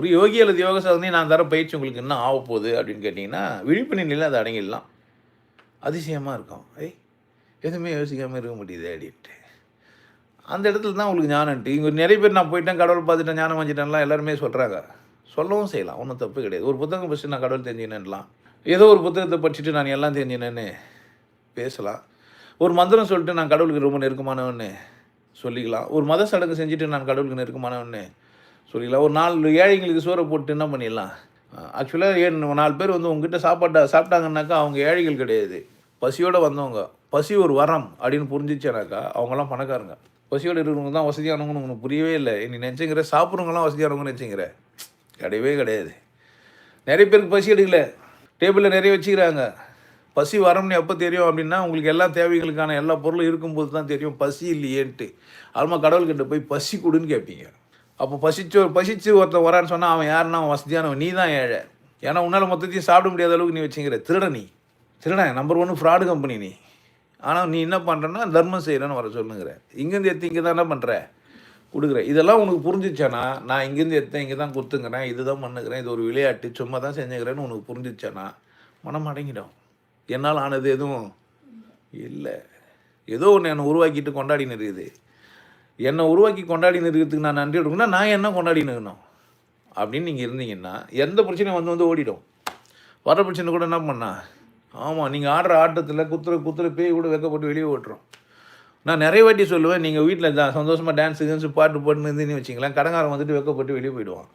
ஒரு யோகி அல்லது யோக சாதனை நான் தர பயிற்சி உங்களுக்கு என்ன ஆகப்போகுது அப்படின்னு கேட்டிங்கன்னா, விழிப்பு நிலையில் அதை அடங்கிடலாம். அதிசயமாக இருக்கும். எதுவுமே யோசிக்காமல் இருக்க முடியுது அப்படின்ட்டு. அந்த இடத்துல தான் உங்களுக்கு ஞானம்ன்ட்டு. இங்கே நிறைய பேர் நான் போயிட்டேன், கடவுள் பார்த்துட்டேன், ஞானம் வாங்கிட்டேன்லாம் எல்லாருமே சொல்கிறாங்க. சொல்லவும் செய்யலாம். ஒன்றும் தப்பு கிடையாது. ஒரு புத்தகம் படிச்சுட்டு நான் கடவுள் தெரிஞ்சுக்கினேன்லாம். ஏதோ ஒரு புத்தகத்தை படிச்சுட்டு நான் எல்லாம் தெரிஞ்சினேன்னு பேசலாம். ஒரு மந்திரம் சொல்லிட்டு நான் கடவுளுக்கு ரொம்ப நெருக்கமானவன்னு சொல்லிக்கலாம். ஒரு மத சடங்கு செஞ்சுட்டு நான் கடவுளுக்கு நெருக்கமானவன்னு சொல்லிக்கலாம். ஒரு 4 ஏழைங்களுக்கு சோறை போட்டு என்ன பண்ணிடலாம். ஆக்சுவலாக 4 பேர் வந்து உங்ககிட்ட சாப்பிட்டாங்கன்னாக்கா அவங்க ஏழைகள் கிடையாது, பசியோடு வந்தவங்க. பசி ஒரு வரம் அப்படின்னு புரிஞ்சிச்சானாக்கா அவங்களாம் பணக்காரங்க. பசியோடு இருக்கிறவங்க தான் வசதியானவங்கன்னு உனக்கு புரியவே இல்லை. நீ நினச்சிங்கிற சாப்பிட்றவங்களாம் வசதியானவங்கன்னு நினச்சிங்கிற, கிடையவே கிடையாது. நிறைய பேருக்கு பசி எடுக்கல, டேபிளில் நிறைய வச்சுக்கிறாங்க. பசி வரம்னு எப்போ தெரியும் அப்படின்னா, உங்களுக்கு எல்லா தேவைகளுக்கான எல்லா பொருளும் இருக்கும்போது தான் தெரியும் பசி இல்லையேன்ட்டு. அதுமா கடவுள்கிட்ட போய் பசி கொடுன்னு கேட்பீங்க. அப்போ பசிச்சு ஒருத்தன் வரான்னு சொன்னால் அவன் யாருன்னா அவன் வசதியானவன், நீ தான் ஏழை. ஏன்னா உன்னால் மொத்தத்தையும் சாப்பிட முடியாத அளவுக்கு நீ வச்சுங்கிற. திருடன் நம்பர் 1 ஃப்ராடு கம்பெனி நீ. ஆனால் நீ என்ன பண்ணுறன்னா தர்மம் செய்கிறேன்னு வர சொல்லுங்கிற. இங்கேருந்து எடுத்து இங்கே தான் என்ன பண்ணுற, கொடுக்குற. இதெல்லாம் உனக்கு புரிஞ்சிச்சானா, நான் இங்கேருந்து எடுத்தேன் இங்கே தான் கொடுத்துங்கிறேன், இது தான் பண்ணுகிறேன், இது ஒரு விளையாட்டு, சும்மா தான் செஞ்சுக்கிறேன்னு உனக்கு புரிஞ்சிச்சானா மனம் அடங்கிடும். என்னால் ஆனது எதுவும் இல்லை. ஏதோ ஒன்று என்னை உருவாக்கிட்டு கொண்டாடின்னு இருக்குது. என்னை உருவாக்கி கொண்டாடின்னு இருக்கிறதுக்கு நான் நன்றி எடுக்கணும்னா நான் என்ன கொண்டாடின்னு இருக்கணும் அப்படின்னு நீங்கள் இருந்தீங்கன்னா எந்த பிரச்சனையும் வந்து ஓடிடும். வர பிரச்சனை கூட என்ன பண்ணா, ஆமாம் நீங்கள் ஆடுற ஆட்டத்தில் குத்துற பேய் கூட வெக்கப்பட்டு வெளியே ஓட்டுறோம். நான் நிறைய வாட்டி சொல்லுவேன், நீங்கள் வீட்டில் சந்தோஷமாக டான்ஸு பாட்டு போட்டுன்னு இருந்தீங்கன்னு வச்சிங்களேன், கடங்காரம் வந்துட்டு வெக்கப்பட்டு வெளியே போயிடுவான்.